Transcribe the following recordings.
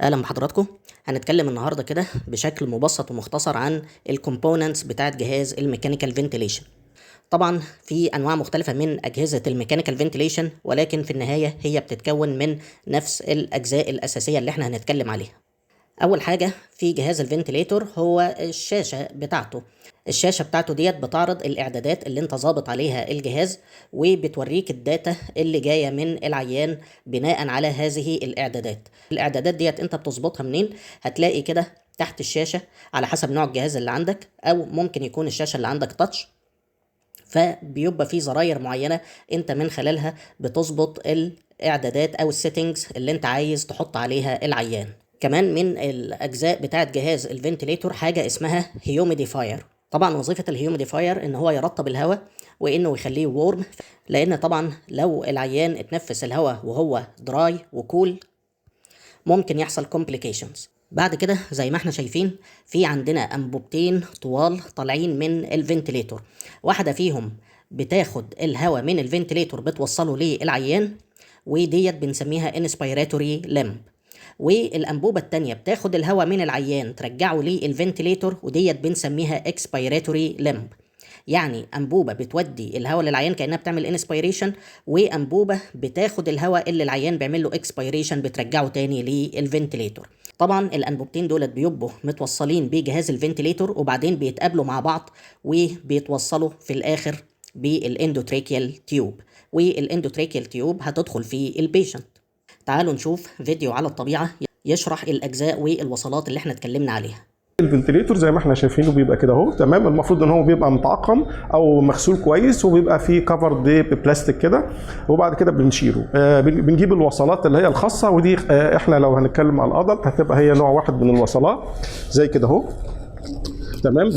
اهلا بحضراتكم. هنتكلم النهارده كده بشكل مبسط ومختصر عن الكومبوننتس بتاعت جهاز الميكانيكال فنتيليشن. طبعا في انواع مختلفه من اجهزه الميكانيكال فنتيليشن، ولكن في النهايه هي بتتكون من نفس الاجزاء الاساسيه اللي احنا هنتكلم عليها. اول حاجه في جهاز الفنتيليتور هو الشاشه بتاعته. الشاشه بتاعته ديت بتعرض الاعدادات اللي انت ظابط عليها الجهاز، وبتوريك الداتا اللي جايه من العيان بناء على هذه الاعدادات ديت انت بتظبطها منين؟ هتلاقي كده تحت الشاشه على حسب نوع الجهاز اللي عندك، او ممكن يكون الشاشه اللي عندك تاتش، فبيبقى في زراير معينه انت من خلالها بتظبط الاعدادات او السيتنجز اللي انت عايز تحط عليها العيان. كمان من الاجزاء بتاعه جهاز الفنتيليتور حاجه اسمها هيوميديفاير. طبعا وظيفه الهيوميديفاير ان هو يرطب الهواء وانه يخليه وورم، لان طبعا لو العيان اتنفس الهواء وهو دراي وكول ممكن يحصل كومبليكيشنز. بعد كده زي ما احنا شايفين في عندنا انبوبتين طوال طالعين من الفنتيليتور، واحده فيهم بتاخد الهواء من الفنتيليتور بتوصله للعيان، وديت بنسميها انسبيراتوري لمب. والانبوبه الثانيه بتاخد الهواء من العيان ترجعه للفنتيليتور، وديت بنسميها اكسبيراتوري لمب. يعني انبوبه بتودي الهواء للعيان كانها بتعمل انسبيريشن، وانبوبه بتاخد الهواء اللي العيان بيعمل له اكسبيريشن بترجعه تاني للفنتيليتور. طبعا الانبوبتين دولت بيبقوا متوصلين بجهاز الفنتيليتور، وبعدين بيتقابلوا مع بعض وبيتوصلوا في الاخر بالاندوتراكيال تيوب، والاندوتراكيال تيوب هتدخل في البيشنت. تعالوا نشوف فيديو على الطبيعة يشرح الأجزاء والوصلات اللي احنا اتكلمنا عليها. الفنتيليتور زي ما احنا شايفينه بيبقى كده اهو، تمام. المفروض ان هو بيبقى متعقم او مغسول كويس، وبيبقى فيه كفرد ببلاستيك كده، وبعد كده بنشيله. بنجيب الوصلات اللي هي الخاصه، ودي احنا لو هنتكلم على الادلت هتبقى هي نوع واحد من الوصلات زي كده اهو، تمام.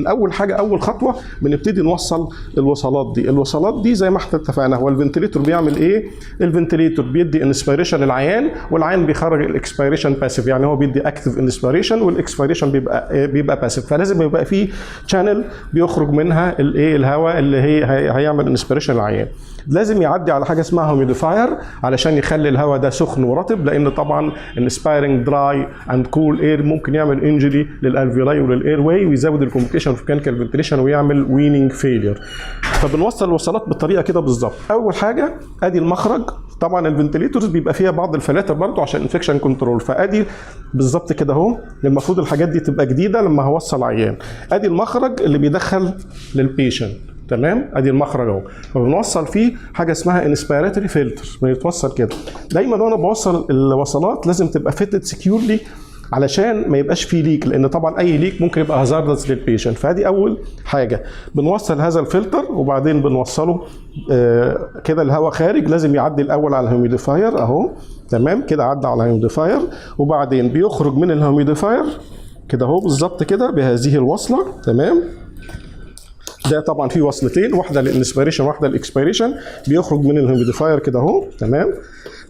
اول حاجه، اول خطوه بنبتدي نوصل الوصلات دي زي ما احنا اتفقنا. هو الفنتيليتور بيعمل ايه؟ الفنتيليتور بيدي انسبيريشن للعيان، والعيان بيخرج الاكسبيريشن باسيف، يعني هو بيدي اكتيف انسبيريشن والاكسبيريشن بيبقى باسيف. فلازم يبقى في شانل بيخرج منها الايه، الهواء اللي هيعمل انسبيريشن للعيان. لازم يعدي على حاجه اسمها هوميديفاير علشان يخلي الهواء ده سخن ورطب، لان طبعا الانسبايرنج دراي اند كول اير ممكن يعمل انجري للالفيولاي وللاير واي، ويزود الكومبليكيشن في ميكانيكال فنتيليشن ويعمل ويننج فيلير. فبنوصل الوصلات بالطريقه كده بالظبط. اول حاجه ادي المخرج. طبعا الفنتيليتورز بيبقى فيها بعض الفلاتر برضو عشان انفكشن كنترول، فادي بالظبط كده اهو. المفروض الحاجات دي تبقى جديده لما هوصل عيان. ادي المخرج اللي بيدخل للبيشنت، تمام. ادي المخرج اهو، فبنوصل فيه حاجه اسمها انسبيراتوري فلتر، بيتوصل كده. دايما وانا بوصل الوصلات لازم تبقى فيتد سكيورلي علشان ما يبقاش فيه ليك، لان طبعا اي ليك ممكن يبقى هازاردس للبيشنت. فادي اول حاجه بنوصل هذا الفلتر، وبعدين بنوصله كده الهواء خارج. لازم يعدي الاول على الهيوميديفاير اهو، تمام كده، عدى على الهيوميديفاير، وبعدين بيخرج من الهيوميديفاير كده اهو بالظبط كده بهذه الوصله، تمام. ده طبعا فيه وصلتين، واحده للانسبيريشن واحده للاكسبيريشن. بيخرج من الهيوميديفاير كده اهو، تمام،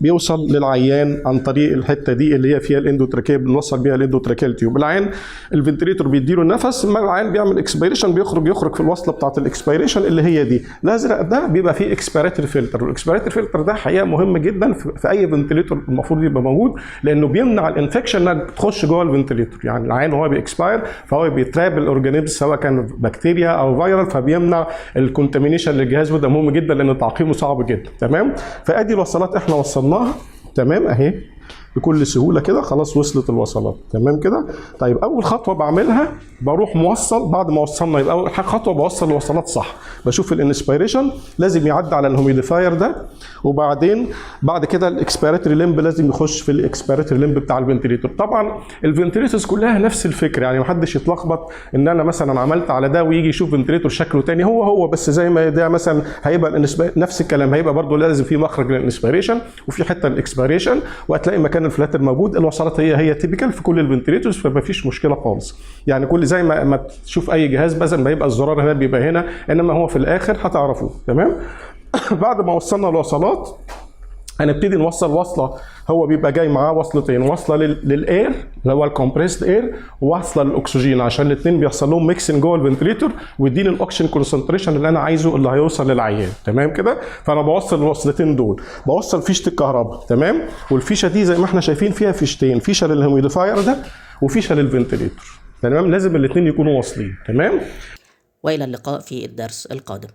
بيوصل للعيان عن طريق الحته دي اللي هي فيها الاندوتراكيه، بنوصل بيها الاندوتراكيال تيوب. العيان الفنتريتور بيديله النفس، اما العيان بيعمل اكسبيريشن بيخرج في الوصله بتاعه الاكسبيريشن اللي هي دي. الازرق ده بيبقى فيه اكسبيراتوري فلتر، والاكسبيراتوري فلتر ده حقيقه مهم جدا في اي فنتريتور المفروض يبقى موجود، لانه بيمنع الانفكشن انها تخش جوه الفنتريتور. يعني العيان وهو بيكسباير فهو بيتراب الاورجانيزم سواء كان بكتيريا او فيروس، فبيمنع الكونتامينيشن للجهاز، وده مهم جدا لان تعقيمه صعب جدا، تمام. فادي الوصلات احنا وصلناها، تمام اهي بكل سهوله كده، خلاص وصلت الوصلات، تمام كده. طيب اول خطوه بعملها بروح موصل، بعد ما وصلنا يبقى اول خطوه بوصل الوصلات صح. بشوف الانسبيريشن لازم يعدي على الهوميديفاير ده، وبعدين بعد كده الاكسبيراتوري لمب لازم يخش في الاكسبيراتوري لمب بتاع الفنتيليتور. طبعا الفنتيليتورز كلها نفس الفكره، يعني محدش يتلخبط ان انا مثلا عملت على ده ويجي يشوف فنتيليتور شكله تاني، هو بس زي ما ده مثلا هيبقى نفس الكلام، هيبقى برضه لازم في مخرج للانسبيريشن وفي حته للاكسبيريشن، وهتلاقي مكان الفلاتر موجود. الوصلات هي تيبيكال في كل الفنتيليتورز، فما فيش مشكله خالص. يعني كل زي ما تشوف اي جهاز مثلا ما يبقى الزرار هنا بيبقى هنا، انما هو في الاخر هتعرفوه، تمام. بعد ما وصلنا الوصلات هنبتدي نوصل وصله، هو بيبقى جاي معاه وصلتين، وصله للاير اللي هو الكومبريسد اير، ووصله للاكسجين، عشان الاثنين بيحصل لهم ميكسنج جوه الفنتليتور ويديني الاكسجين كونسنتريشن اللي انا عايزه اللي هيوصل للعيان. تمام كده؟ فانا بوصل الوصلتين دول، بوصل فيشه الكهرباء. تمام؟ والفيشه دي زي ما احنا شايفين فيها فيشتين، فيشه للهيوميديفاير ده وفيشه للفنتليتور. تمام؟ لازم الاثنين يكونوا واصلين. تمام؟ وإلى اللقاء في الدرس القادم.